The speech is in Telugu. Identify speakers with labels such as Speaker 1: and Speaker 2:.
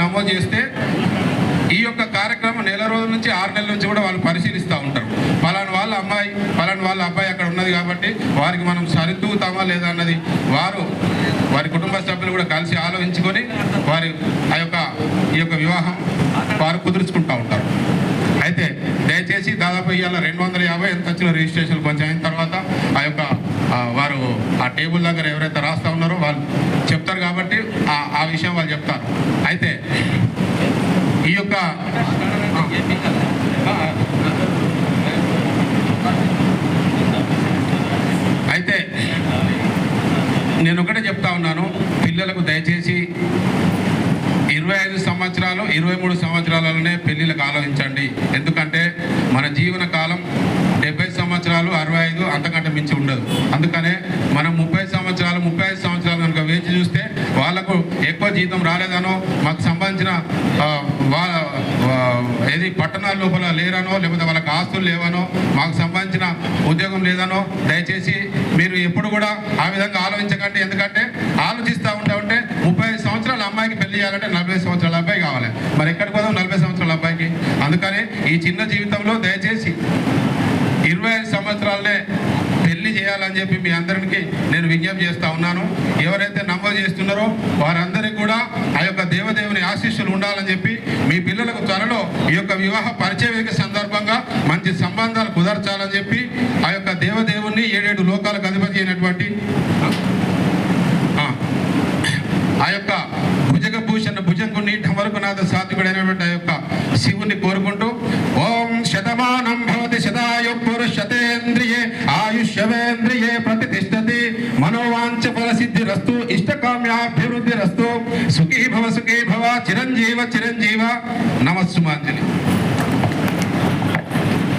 Speaker 1: నమోదు చేస్తే ఈ యొక్క కార్యక్రమం నెల రోజుల నుంచి 6 నెలల నుంచి కూడా వాళ్ళు పరిశీలిస్తూ ఉంటారు. పలానా వాళ్ళ అమ్మాయి పలానా వాళ్ళ అబ్బాయి అక్కడ ఉన్నది కాబట్టి వారికి మనం సరితూగుతామా లేదా అన్నది వారి కుటుంబ సభ్యులు కూడా కలిసి ఆలోచించుకొని ఈ యొక్క వివాహం వారు కుదుర్చుకుంటూ ఉంటారు. అయితే దయచేసి దాదాపు ఇవాళ 250 ఎంత వచ్చిన రిజిస్ట్రేషన్ కొంచెం అయిన తర్వాత వారు ఆ టేబుల్ దగ్గర ఎవరైతే రాస్తూ ఉన్నారో వాళ్ళు చెప్తారు కాబట్టి ఆ విషయం వాళ్ళు చెప్తారు. అయితే ఈ యొక్క నేను ఒకటే చెప్తా ఉన్నాను, పిల్లలకు దయచేసి 25 సంవత్సరాలు 23 సంవత్సరాలలోనే పెళ్ళిళ్ళకు ఆలోచించండి. ఎందుకంటే మన జీవన కాలం 70 సంవత్సరాలు 65 అంతకంటే మించి ఉండదు. అందుకనే మనం 30 సంవత్సరాలు 35 సంవత్సరాలు కనుక వేచి చూస్తే వాళ్ళకు ఎక్కువ జీతం రాలేదనో, మాకు సంబంధించిన ఏది పట్టణాల లోపల లేరనో, లేకపోతే వాళ్ళకి ఆస్తులు లేవనో, మాకు సంబంధించిన ఉద్యోగం లేదనో దయచేసి మీరు ఎప్పుడు కూడా ఆ విధంగా ఆలోచించకండి. ఎందుకంటే ఆలోచిస్తూ ఉంటే 35 సంవత్సరాల అమ్మాయికి పెళ్లి చేయాలంటే 40 సంవత్సరాల అబ్బాయి కావాలి. మరి ఎక్కడికి పోదాం 40 సంవత్సరాల అబ్బాయికి? అందుకని ఈ చిన్న జీవితంలో దయచేసి 25 సంవత్సరాలనే పెళ్లి చేయాలని చెప్పి మీ అందరికీ నేను విజ్ఞప్తి చేస్తూ ఉన్నాను. ఎవరైతే నమోదు చేస్తున్నారో వారందరికీ కూడా ఆ యొక్క దేవదేవుని ఆశీస్సులు ఉండాలని చెప్పి మీ పిల్లలకు త్వరలో ఈ యొక్క వివాహ పరిచయ వేదిక సందర్భంగా మంచి సంబంధాలు కుదర్చాలని చెప్పి ఆ యొక్క దేవదేవుని 7 లోకాలకు అధిపతి అయినటువంటి ఆ యొక్క భుజగభూషణ భుజంగుని ఢమరుకునాథ సాత్వికుడైనటువంటి ఆ యొక్క శివుని కోరుకుంటూ ఓం శతమానం భవతి శతాయు పురుషతేంద్రియే ఆయుష్యవేంద్రియే ప్రతిష్టతి మనోవాంఛ ఫల సిద్ధిరస్తు ఇష్టకామ్యాభివృద్ధిరస్తు సుఖీ భవ చిరంజీవ చిరంజీవ. నమస్సుమాంజలి.